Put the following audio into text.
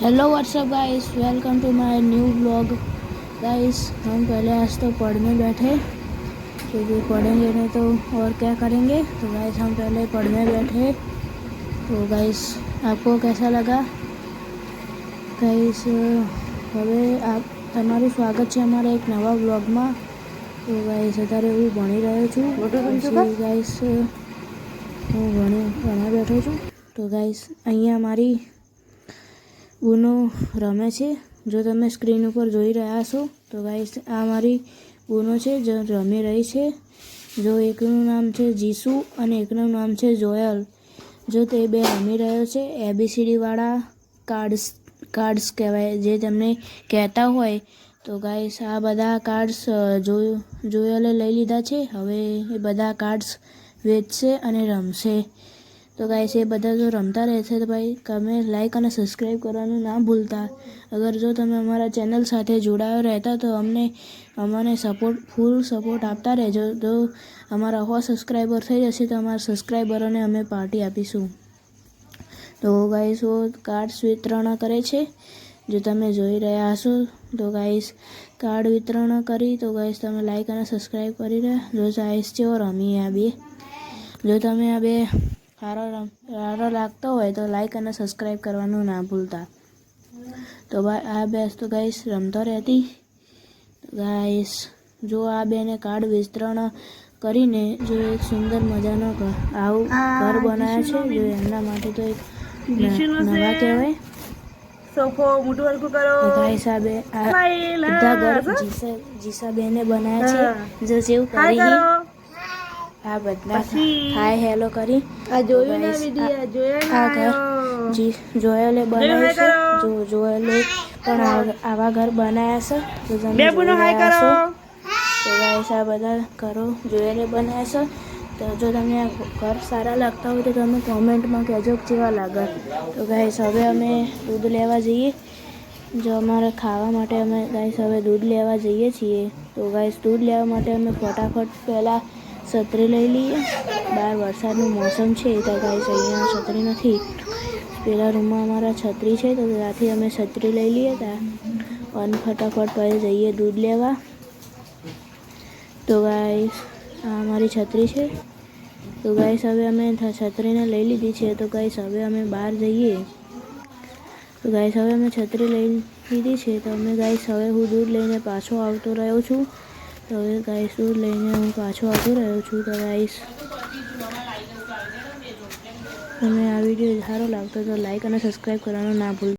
Hello what's up guys, welcome to my new blog. Guys हम पहले आज तो पढ़ने बैठे क्योंकि पढ़ेंगे नहीं तो और क्या करेंगे। तो गाइस हम पहले पढ़ने बैठे। तो गाइस आपको कैसा लगा? गाइस હવે તમારું સ્વાગત છે અમારા એક નવા બ્લોગમાં। તો ગાઈસ અત્યારે હું ભણી રહ્યો છું। ગાઈસ હું ભણવા બેઠો છું। તો ગાઈસ અહીંયા મારી ऊनो रमे छे। जो तमे स्क्रीन पर जोई रह्या छो तो गाइस आ मारी ऊनो छे जो रमी रही छे। जो एकनुं नाम छे जीसू अने एकनुं नाम छे जोयल। जो ते बे रमी रह्यो छे एबीसीडी वाळा कार्ड्स कहेवाय जे तमने कहेता होय। तो गाइस आ बधा कार्ड्स जोयले लई लीधा छे। हवे ए बधा कार्ड्स वेचशे अने रमशे। तो गाइस ये बधा जो रमता रहेशे तो भाई तमे लाइक और सब्सक्राइब करवानुं ना भूलता। अगर जो तमे अमारा चेनल साथे जोड़ाया रहता तो अमने फूल सपोर्ट आपता रहेजो। जो अमारा 100 सब्सक्राइबर थई जशे तो अमारा सब्सक्राइबरोने अमे पार्टी आपीशुं। तो गाइस वो कार्ड्स वितरण करे छे जो तमे जोई रह्या हशो। तो गाइस कार्ड वितरण करी तो गाइस तमे लाइक और सब्सक्राइब करी रहे जो गाइस जो रमी आ बे। जो तमे आ बे सारो लागतो होय तो लाइक और सब्सक्राइब करवानुं ना भूलता। तो आ बेस तो गाइस रमतो रहती। तो गाइस जो आ बेने कार्ड वितरण करीने जो एक सुंदर मजानो घर बनाया छे। जो एमना माटे तो एक नवा कहेवाय। सोफो मोटू हरकू करो। तो गाइस आ बधा घर जीसा बेने बनाया छे। जो जेव करी आ बदला हाय हेलो करी आ जोयो ना विडियो जोयो ना आ घर जी जोयले बनाया छे। जो जोयले पण आवा घर बनाया छे। तो तमे जोई रह्या छो। तो गाइस आ बधा घरो जोयले बनाया छे। तो जो तमने आ घर सारा लगता हो तो तमे कमेंट में कहेजो केवा लागे। तो गाइस हवे अमे दूध लेवा जईए। जो अमारे खावा माटे अमे गाइस हवे दूध लेवा जईए छीए। तो गाइस दूध लेवा माटे अमे फटाफट पहला छतरी लई लीए। बार वरसादनुं मौसम छे तो गाइस अहींया छतरी नथी। पेला रूममां अमारा छतरी छे तो त्याथी अमे छतरी लई लीए अने फटाफट पहले जईए दूध लेवा। तो गाइस आ अमारी छतरी छे। तो गाइस हवे अमे छतरीने लई लीधी छे। तो गाइस हवे अमे बहार जईए। तो गाइस हवे अमे छतरी लई लीधी छे। तो अमे गाइस हवे हूँ दूध लईने पाछो आवतो रह्यो छुं। तो हवे गाइस दूध लईने हूँ पाछो आवतो रह्यो छुं। तो गाइस तमे आ विडियो सारो लागतो तो लाइक और सब्सक्राइब करवानुं ना भूलता।